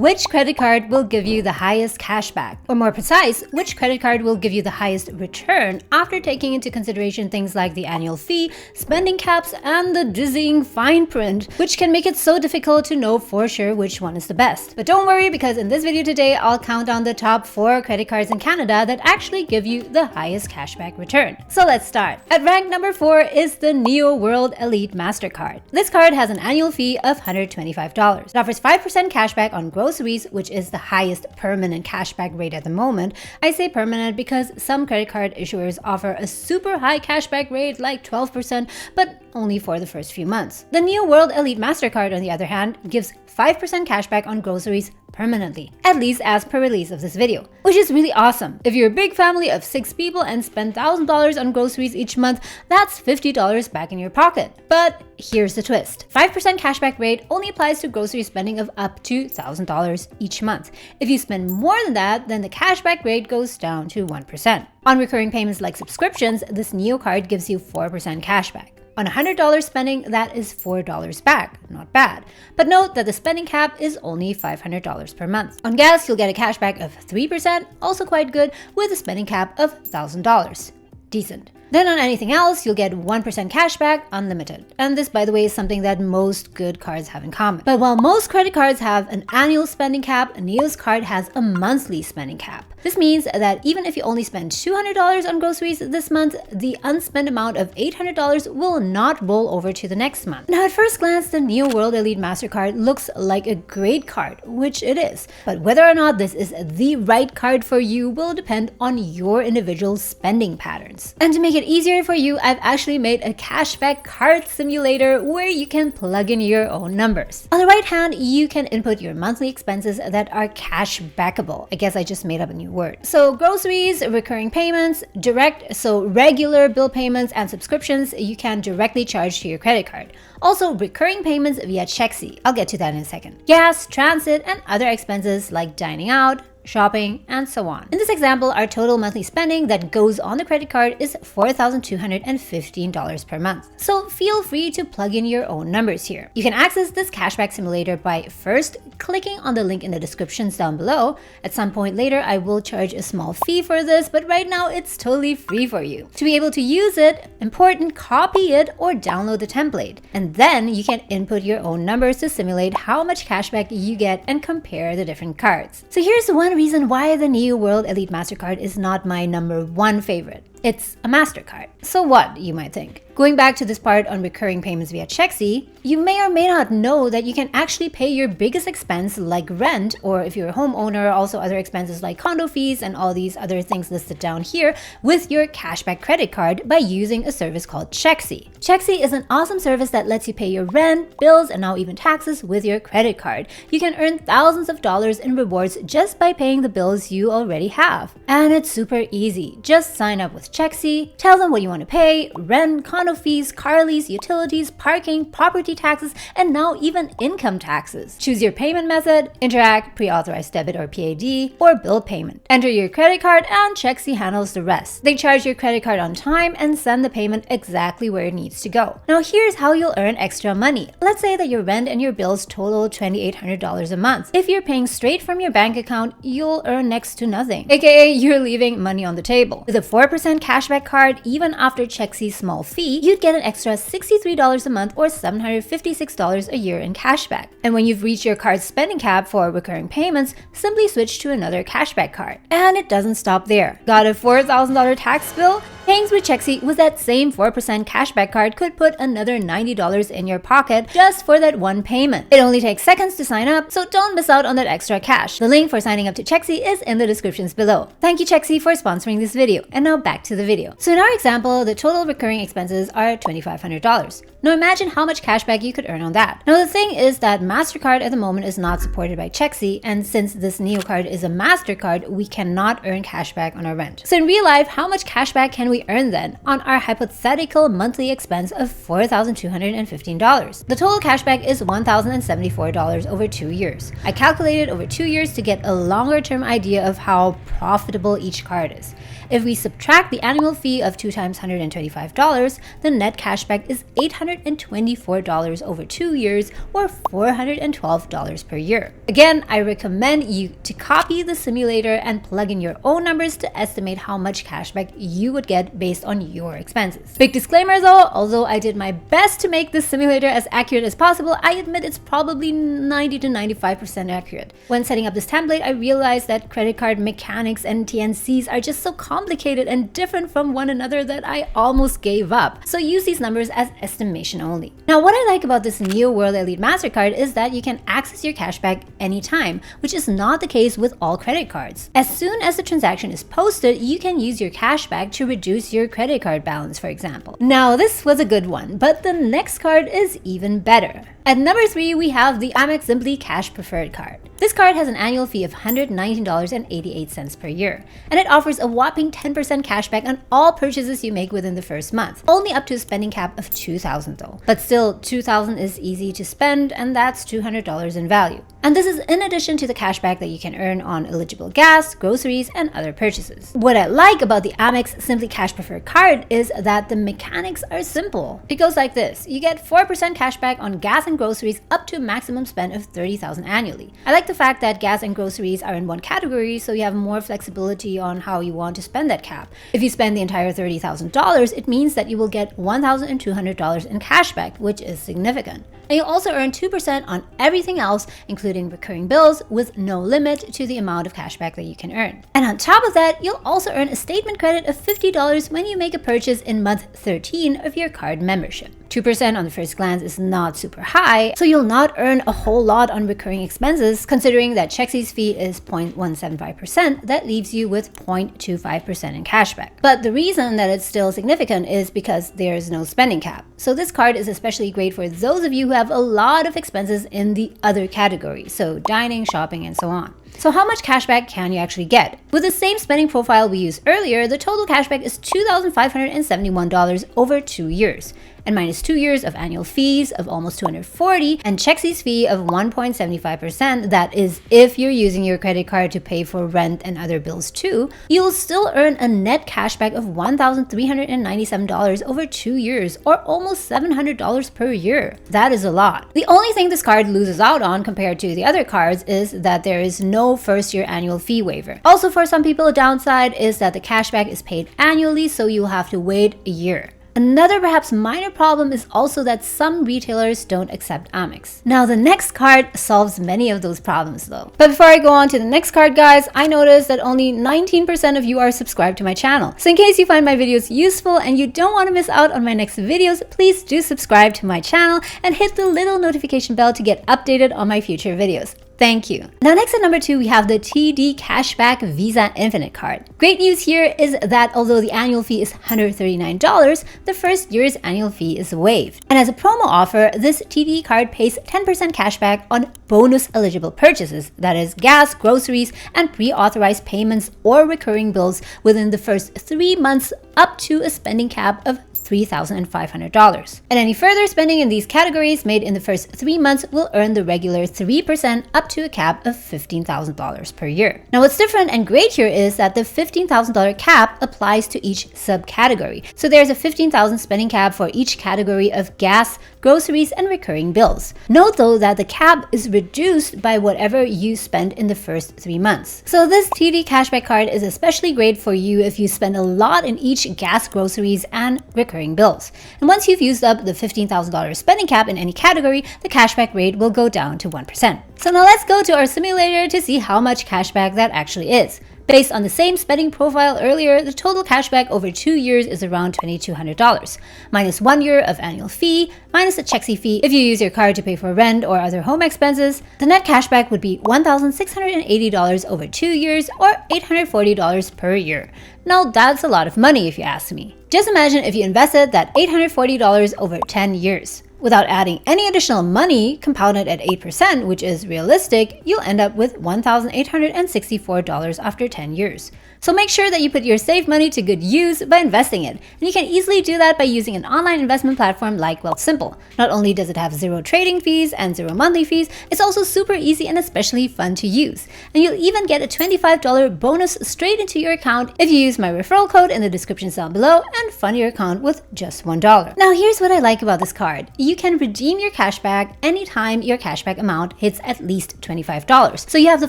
which credit card will give you the highest cashback? Or more precise, which credit card will give you the highest return after taking into consideration things like the annual fee, spending caps, and the dizzying fine print, which can make it so difficult to know for sure which one is the best. But don't worry, because in this video today, I'll count on the top 4 credit cards in Canada that actually give you the highest cashback return. So let's start. At rank number 4 is the Neo World Elite Mastercard. This card has an annual fee of $125. It offers 5% cashback on groceries, which is the highest permanent cashback rate at the moment. I say permanent because some credit card issuers offer a super high cashback rate like 12%, but only for the first few months. The Neo World Elite Mastercard, on the other hand, gives 5% cashback on groceries permanently, at least as per release of this video, which is really awesome. If you're a big family of 6 people and spend $1,000 on groceries each month, that's $50 back in your pocket. But here's the twist. 5% cashback rate only applies to grocery spending of up to $1,000 each month. If you spend more than that, then the cashback rate goes down to 1%. On recurring payments like subscriptions, this Neo card gives you 4% cashback. On $100 spending, that is $4 back. Not bad. But note that the spending cap is only $500 per month. On gas, you'll get a cashback of 3%, also quite good, with a spending cap of $1,000. Decent. Then on anything else, you'll get 1% cashback unlimited. And this, by the way, is something that most good cards have in common. But while most credit cards have an annual spending cap, Neo's card has a monthly spending cap. This means that even if you only spend $200 on groceries this month, the unspent amount of $800 will not roll over to the next month. Now, at first glance, the Neo World Elite Mastercard looks like a great card, which it is. But whether or not this is the right card for you will depend on your individual spending patterns. And to make it easier for you, I've actually made a cashback card simulator where you can plug in your own numbers. On the right hand, you can input your monthly expenses that are cashbackable. I guess I just made up a new word. So groceries, recurring payments, direct, so regular bill payments and subscriptions you can directly charge to your credit card. Also, recurring payments via chexy. I'll get to that in a second. Gas, transit, and other expenses like dining out, shopping, and so on. In this example, our total monthly spending that goes on the credit card is $4,215 per month. So feel free to plug in your own numbers here. You can access this cashback simulator by first clicking on the link in the descriptions down below. At some point later, I will charge a small fee for this, but right now it's totally free for you. To be able to use it, important, copy it or download the template. And then you can input your own numbers to simulate how much cashback you get and compare the different cards. So here's one reason why the Neo World Elite Mastercard is not my number 1 favorite. It's a Mastercard. So what, you might think? Going back to this part on recurring payments via chexy, you may or may not know that you can actually pay your biggest expense like rent, or if you're a homeowner, also other expenses like condo fees and all these other things listed down here with your cashback credit card by using a service called chexy. Chexy is an awesome service that lets you pay your rent, bills, and now even taxes with your credit card. You can earn thousands of dollars in rewards just by paying the bills you already have. And it's super easy. Just sign up with chexy, tell them what you want to pay, rent, condo fees, car lease, utilities, parking, property taxes, and now even income taxes. Choose your payment method, Interac, pre-authorized debit or PAD, or bill payment. Enter your credit card and chexy handles the rest. They charge your credit card on time and send the payment exactly where it needs to go. Now here's how you'll earn extra money. Let's say that your rent and your bills total $2,800 a month. If you're paying straight from your bank account, you'll earn next to nothing, aka you're leaving money on the table. With a 4% cashback card, even after chexy's small fee, you'd get an extra $63 a month or $756 a year in cashback. And when you've reached your card's spending cap for recurring payments, simply switch to another cashback card. And it doesn't stop there. Got a $4,000 tax bill? Paying with chexy with that same 4% cashback card could put another $90 in your pocket just for that one payment. It only takes seconds to sign up, so don't miss out on that extra cash. The link for signing up to chexy is in the descriptions below. Thank you, chexy, for sponsoring this video. And now back to the video. So in our example, the total recurring expenses are $2,500. Now imagine how much cashback you could earn on that. Now the thing is that Mastercard at the moment is not supported by chexy, and since this Neo card is a Mastercard, we cannot earn cashback on our rent. So in real life, how much cashback can we earn then on our hypothetical monthly expense of $4,215? The total cashback is $1,074 over 2 years. I calculated over 2 years to get a longer term idea of how profitable each card is. If we subtract the annual fee of 2 times $125, the net cashback is $800 $524 over 2 years or $412 per year. Again, I recommend you to copy the simulator and plug in your own numbers to estimate how much cashback you would get based on your expenses. Big disclaimer though, although I did my best to make this simulator as accurate as possible, I admit it's probably 90 to 95% accurate. When setting up this template, I realized that credit card mechanics and TNCs are just so complicated and different from one another that I almost gave up. So use these numbers as estimation only. Now, what I like about this new World Elite Mastercard is that you can access your cashback anytime, which is not the case with all credit cards. As soon as the transaction is posted, you can use your cashback to reduce your credit card balance, for example. Now, this was a good one, but the next card is even better. At number 3, we have the Amex SimplyCash Preferred Card. This card has an annual fee of $119.88 per year, and it offers a whopping 10% cashback on all purchases you make within the first month, only up to a spending cap of $2,000 though. But still, $2,000 is easy to spend, and that's $200 in value. And this is in addition to the cashback that you can earn on eligible gas, groceries, and other purchases. What I like about the Amex SimplyCash Preferred Card is that the mechanics are simple. It goes like this. You get 4% cashback on gas and groceries up to a maximum spend of $30,000 annually. I like the fact that gas and groceries are in one category, so you have more flexibility on how you want to spend that cap. If you spend the entire $30,000, it means that you will get $1,200 in cashback, which is significant. And you'll also earn 2% on everything else, including recurring bills, with no limit to the amount of cashback that you can earn. And on top of that, you'll also earn a statement credit of $50 when you make a purchase in month 13 of your card membership. 2% on the first glance is not super high, so you'll not earn a whole lot on recurring expenses, considering that chexy's fee is 0.175%, that leaves you with 0.25% in cashback. But the reason that it's still significant is because there's no spending cap. So this card is especially great for those of you who have a lot of expenses in the other category, so dining, shopping, and so on. So how much cashback can you actually get? With the same spending profile we used earlier, the total cashback is $2,571 over 2 years, and minus 2 years of annual fees of almost $240 and chexy's fee of 1.75%, that is if you're using your credit card to pay for rent and other bills too, you'll still earn a net cashback of $1,397 over 2 years, or almost $700 per year. That is a lot. The only thing this card loses out on compared to the other cards is that there is no first-year annual fee waiver. Also, for some people, a downside is that the cashback is paid annually, so you'll have to wait a year. Another perhaps minor problem is also that some retailers don't accept Amex. Now, the next card solves many of those problems though. But before I go on to the next card, guys, I noticed that only 19% of you are subscribed to my channel. So in case you find my videos useful and you don't want to miss out on my next videos, please do subscribe to my channel and hit the little notification bell to get updated on my future videos. Thank you. Now, next at number 2, we have the TD Cashback Visa Infinite Card. Great news here is that although the annual fee is $139, the first year's annual fee is waived. And as a promo offer, this TD card pays 10% cashback on bonus eligible purchases, that is gas, groceries, and pre-authorized payments or recurring bills within the first 3 months up to a spending cap of $3,500. And any further spending in these categories made in the first 3 months will earn the regular 3% up to a cap of $15,000 per year. Now, what's different and great here is that the $15,000 cap applies to each subcategory. So there's a $15,000 spending cap for each category of gas, groceries, and recurring bills. Note though that the cap is reduced by whatever you spend in the first 3 months. So this TD Cashback card is especially great for you if you spend a lot in each gas, groceries, and recurring bills. And once you've used up the $15,000 spending cap in any category, the cashback rate will go down to 1%. So now let's go to our simulator to see how much cashback that actually is. Based on the same spending profile earlier, the total cashback over 2 years is around $2,200, minus 1 year of annual fee, minus the chexy fee if you use your card to pay for rent or other home expenses. The net cashback would be $1,680 over 2 years, or $840 per year. Now, that's a lot of money if you ask me. Just imagine if you invested that $840 over 10 years. Without adding any additional money, compounded at 8%, which is realistic, you'll end up with $1,864 after 10 years. So make sure that you put your saved money to good use by investing it. And you can easily do that by using an online investment platform like Wealthsimple. Not only does it have zero trading fees and zero monthly fees, it's also super easy and especially fun to use. And you'll even get a $25 bonus straight into your account if you use my referral code in the descriptions down below and fund your account with just $1. Now here's what I like about this card. You can redeem your cashback anytime your cashback amount hits at least $25. So you have the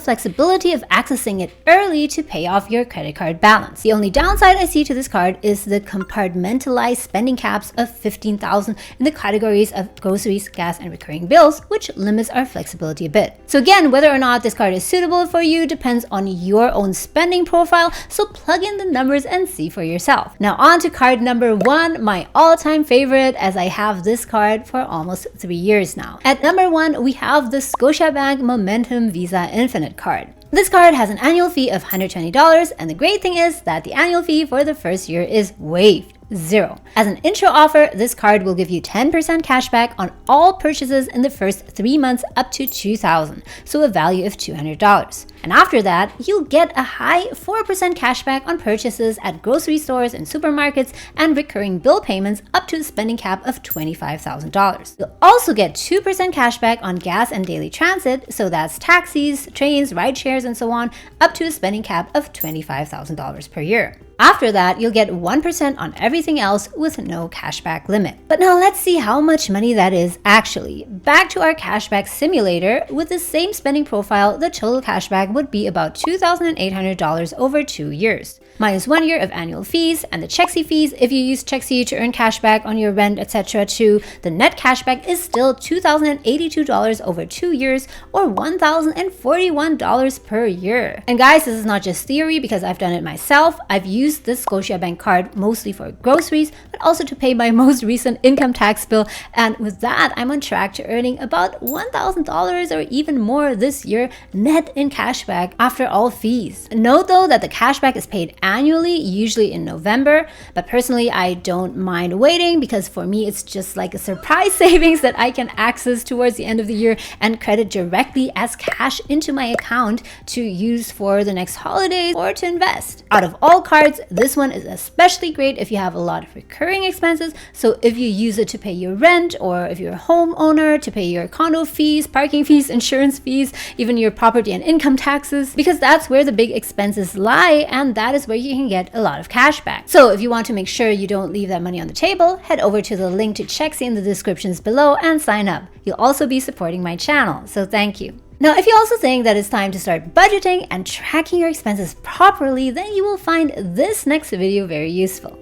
flexibility of accessing it early to pay off your credit card balance. The only downside I see to this card is the compartmentalized spending caps of $15,000 in the categories of groceries, gas, and recurring bills, which limits our flexibility a bit. So again, whether or not this card is suitable for you depends on your own spending profile, so plug in the numbers and see for yourself. Now on to card number 1, my all-time favorite, as I have this card for almost 3 years now. At number 1, we have the Scotiabank Momentum Visa Infinite card. This card has an annual fee of $120, and the great thing is that the annual fee for the first year is waived. 0. As an intro offer, this card will give you 10% cashback on all purchases in the first 3 months up to $2,000, so a value of $200. And after that, you'll get a high 4% cashback on purchases at grocery stores and supermarkets and recurring bill payments up to a spending cap of $25,000. You'll also get 2% cashback on gas and daily transit, so that's taxis, trains, ride shares, and so on, up to a spending cap of $25,000 per year. After that, you'll get 1% on everything else with no cashback limit. But now let's see how much money that is actually. Back to our cashback simulator, with the same spending profile, the total cashback would be about $2,800 over 2 years. Minus 1 year of annual fees and the chexy fees if you use chexy to earn cashback on your rent, etc. too, the net cashback is still $2,082 over 2 years or $1,041 per year. And guys, this is not just theory because I've done it myself. I've used this Scotiabank card mostly for groceries, but also to pay my most recent income tax bill. And with that, I'm on track to earning about $1,000 or even more this year net in cashback after all fees. Note though that the cashback is paid annually, usually in November, but personally I don't mind waiting because for me it's just like a surprise savings that I can access towards the end of the year and credit directly as cash into my account to use for the next holidays or to invest. Out of all cards, this one is especially great if you have a lot of recurring expenses. So if you use it to pay your rent, or if you're a homeowner, to pay your condo fees, parking fees, insurance fees, even your property and income taxes, because that's where the big expenses lie, and that is where you can get a lot of cash back. So if you want to make sure you don't leave that money on the table, head over to the link to chexy in the descriptions below and sign up. You'll also be supporting my channel, so thank you. Now, if you also think that it's time to start budgeting and tracking your expenses properly, then you will find this next video very useful.